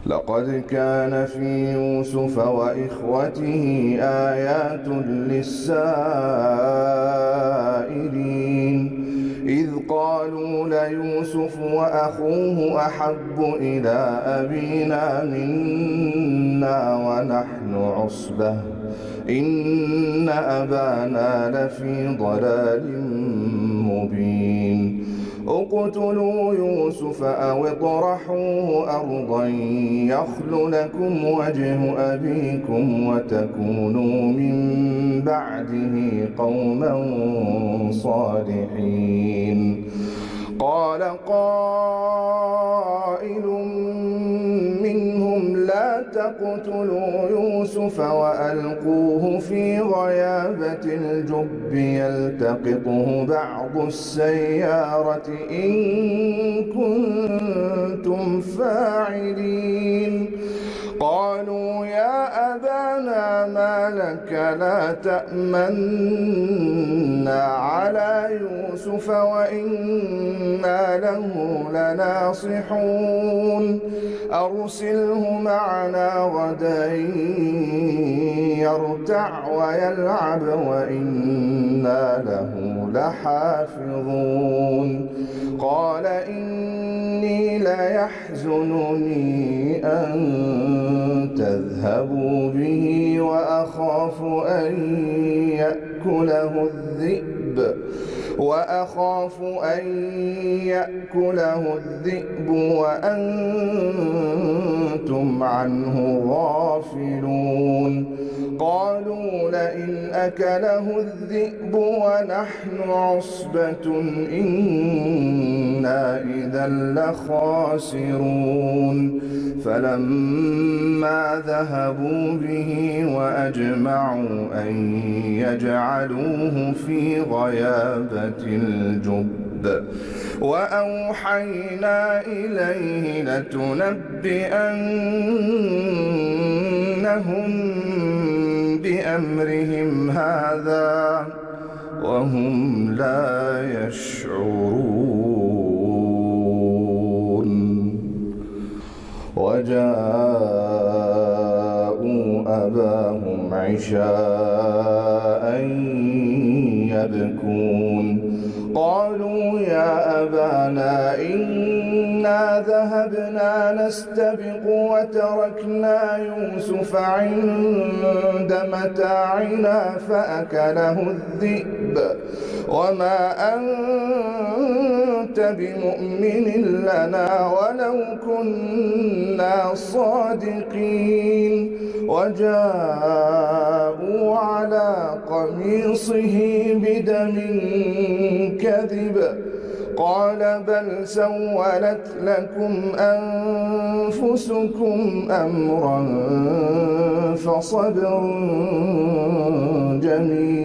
لقد كان في يوسف وإخوته آيات للسائلين إذ قالوا ليوسف وأخوه أحب إلى أبينا منا ونحن عصبة إن أبانا لفي ضلال مبين اقتلوا يوسف أو اطرحوه أرضا يخل لكم وجه أبيكم وتكونوا من بعده قوما صالحين. قال قائل منهم لا تقتلوا يوسف وألقوه في غيابة الجب يلتقطه بعض السيارة إن كنتم فاعلين. قالوا يا أبانا ما لك لا تأمنا على يوسف وإنا له لناصحون أرسله معنا غدا يرتع ويلعب وإنا له لحافظون. قال إني ليحزنني أن تذهبوا به وأخاف أن يأكله الذئب وأنتم عنه غافلون. قالوا لئن أكله الذئب ونحن عصبة إنا إذا لخاسرون. فلما ذهبوا به وأجمعوا أن يجعلوه في غيابة الجب وأوحينا إليه لتنبئنهم بأمرهم هذا وهم لا يشعرون. وجاءوا أباهم عشاء يبكون. قالوا يا أبانا إنا ذهبنا نستبق وتركنا يوسف عند متاعنا فأكله الذئب وما أنت بمؤمن لنا ولو كنا صادقين. وجاءوا على قميصه بدم كذب قال بل سولت لكم أنفسكم أمرا فصبر جميل